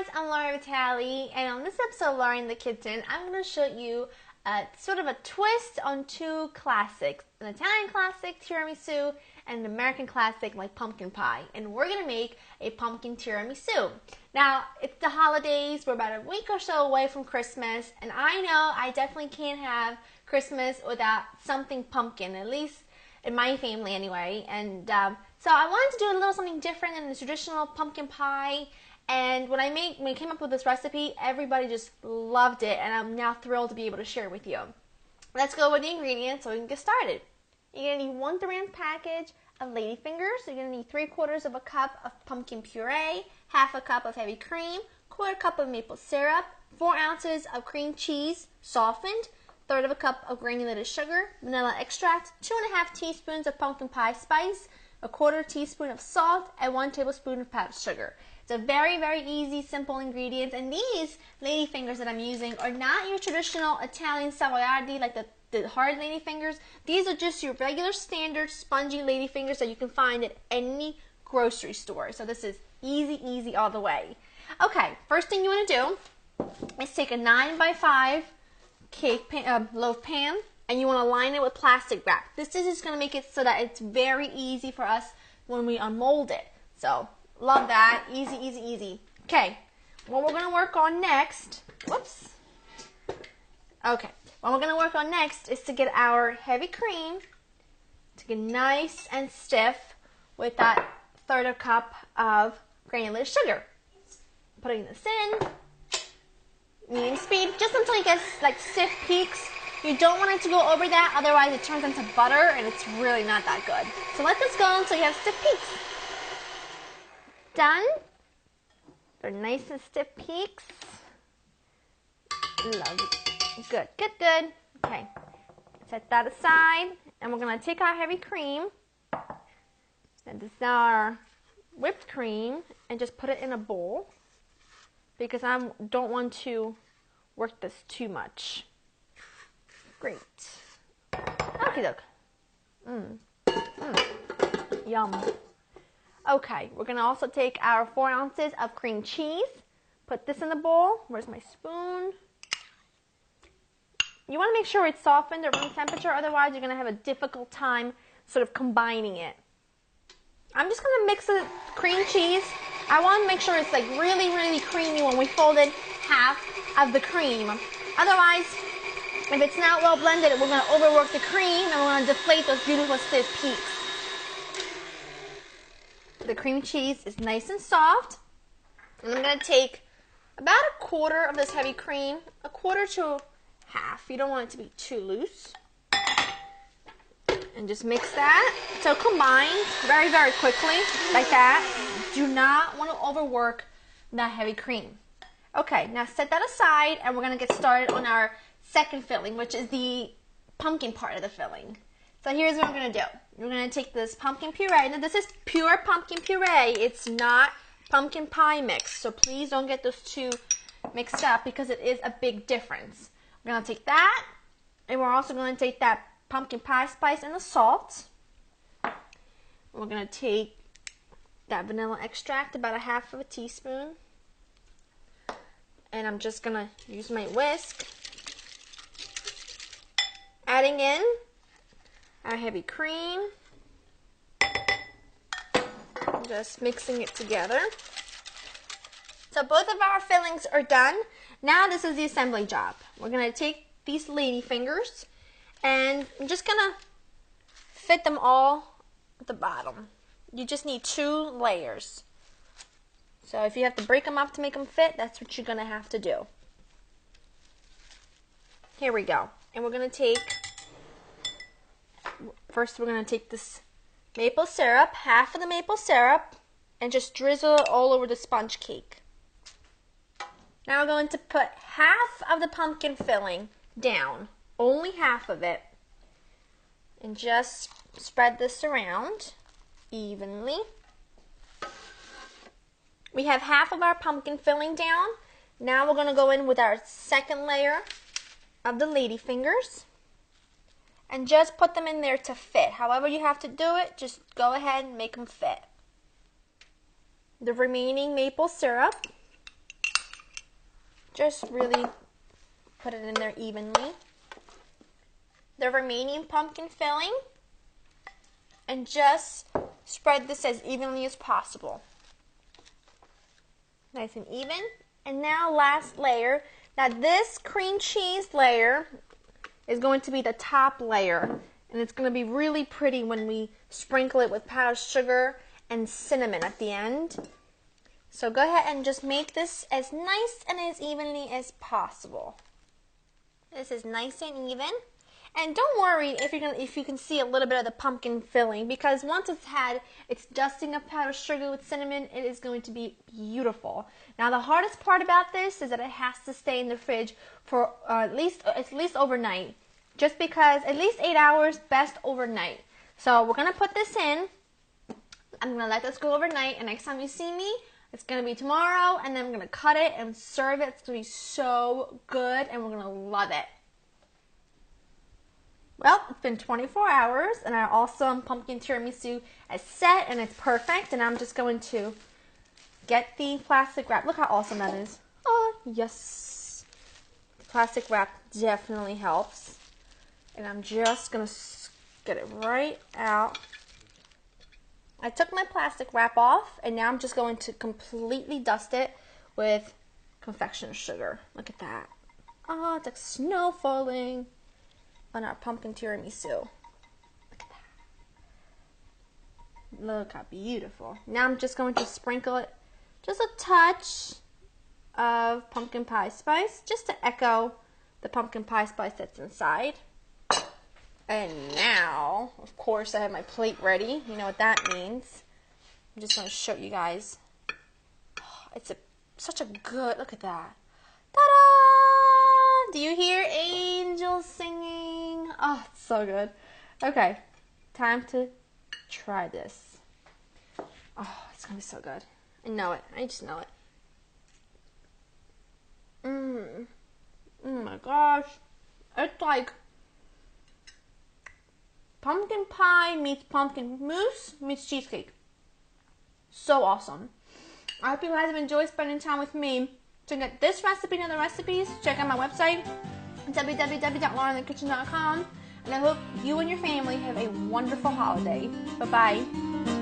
guys, I'm Laura Vitale, and on this episode of Laura in the Kitchen, I'm going to show you sort of a twist on two classics, an Italian classic, tiramisu, and an American classic like pumpkin pie. And we're going to make a pumpkin tiramisu. Now, it's the holidays, we're about a week or so away from Christmas, and I know I definitely can't have Christmas without something pumpkin, at least in my family anyway. And so I wanted to do a little something different than the traditional pumpkin pie. And when I came up with this recipe, everybody just loved it, and I'm now thrilled to be able to share it with you. Let's go with the ingredients so we can get started. You're going to need 1 3-ounce package of ladyfingers. You're going to need 3/4 of a cup of pumpkin puree, 1/2 cup of heavy cream, 1/4 cup of maple syrup, 4 ounces of cream cheese softened, 1/3 cup of granulated sugar, vanilla extract, 2½ teaspoons of pumpkin pie spice, 1/4 teaspoon of salt, and 1 tablespoon of powdered sugar. It's a very, very easy, simple ingredients, and these ladyfingers that I'm using are not your traditional Italian savoiardi, like the hard ladyfingers. These are just your regular standard spongy ladyfingers that you can find at any grocery store. So this is easy, easy all the way. Okay, first thing you want to do is take a 9x5 loaf pan, and you want to line it with plastic wrap. This is just going to make it so that it's very easy for us when we unmold it. So love that. Easy, easy, easy. Okay, what we're going to work on next, what we're going to work on next is to get our heavy cream to get nice and stiff with that 1/3 cup of granulated sugar. Putting this in, medium speed, just until it gets like stiff peaks. You don't want it to go over that, otherwise it turns into butter and it's really not that good. So let this go until you have stiff peaks. Done. They're nice and stiff peaks. Lovely. Good, good, good. Okay. Set that aside, and we're going to take our heavy cream, and this is our whipped cream, and just put it in a bowl, because I don't want to work this too much. Great. Okie doke. Yum. Okay, we're going to also take our 4 ounces of cream cheese, put this in the bowl. Where's my spoon? You want to make sure it's softened at room temperature, otherwise you're going to have a difficult time sort of combining it. I'm just going to mix the cream cheese. I want to make sure it's like really, really creamy when we folded half of the cream. Otherwise, if it's not well blended, we're going to overwork the cream and we're going to deflate those beautiful stiff peaks. The cream cheese is nice and soft. And I'm going to take about 1/4 of this heavy cream, 1/4 to half. You don't want it to be too loose. And just mix that. So combine very, very quickly, like that. Do not want to overwork that heavy cream. Okay, now set that aside, and we're going to get started on our second filling, which is the pumpkin part of the filling. So here's what I'm going to do. We're going to take this pumpkin puree. Now this is pure pumpkin puree. It's not pumpkin pie mix. So please don't get those two mixed up, because it is a big difference. We're going to take that, and we're also going to take that pumpkin pie spice and the salt. We're going to take that vanilla extract, about 1/2 teaspoon. And I'm just going to use my whisk. Adding in our heavy cream. Just mixing it together. So both of our fillings are done. Now this is the assembly job. We're going to take these ladyfingers, and I'm just going to fit them all at the bottom. You just need 2 layers. So if you have to break them up to make them fit, that's what you're going to have to do. Here we go. And we're going to take, first we're going to take this maple syrup, 1/2 of the maple syrup, and just drizzle it all over the sponge cake. Now we're going to put 1/2 of the pumpkin filling down, only 1/2 of it, and just spread this around evenly. We have 1/2 of our pumpkin filling down. Now we're going to go in with our second layer of the ladyfingers and just put them in there to fit. However you have to do it, just go ahead and make them fit. The remaining maple syrup, Just really put it in there evenly. The remaining pumpkin filling, and just spread this as evenly as possible. Nice and even. And now last layer. Now this cream cheese layer is going to be the top layer, and it's going to be really pretty when we sprinkle it with powdered sugar and cinnamon at the end. So go ahead and just make this as nice and as evenly as possible. This is nice and even. And don't worry if you can see a little bit of the pumpkin filling, because once it's had its dusting of powdered sugar with cinnamon, it is going to be beautiful. Now the hardest part about this is that it has to stay in the fridge for at least overnight. Just because at least 8 hours, best overnight. So we're going to put this in. I'm going to let this go overnight, and next time you see me, it's going to be tomorrow, and then I'm going to cut it and serve it. It's going to be so good, and we're going to love it. Well, it's been 24 hours, and our awesome pumpkin tiramisu is set, and it's perfect. And I'm just going to get the plastic wrap. Look how awesome that is. Oh, yes. The plastic wrap definitely helps. And I'm just going to get it right out. I took my plastic wrap off, and now I'm just going to completely dust it with confectioner sugar. Look at that. Oh, it's like snow falling on our pumpkin tiramisu. Look at that. Look how beautiful. Now I'm just going to sprinkle it just a touch of pumpkin pie spice, just to echo the pumpkin pie spice that's inside. And now, of course, I have my plate ready. You know what that means. I'm just going to show you guys. Oh, it's such a good, look at that. Ta-da! Do you hear angels singing? Oh, it's so good. Okay, time to try this. Oh, it's going to be so good. I know it. I just know it. Oh my gosh. It's like pumpkin pie meets pumpkin mousse meets cheesecake. So awesome. I hope you guys have enjoyed spending time with me. To get this recipe and other recipes, check out my website, www.laureninthekitchen.com. And I hope you and your family have a wonderful holiday. Bye-bye.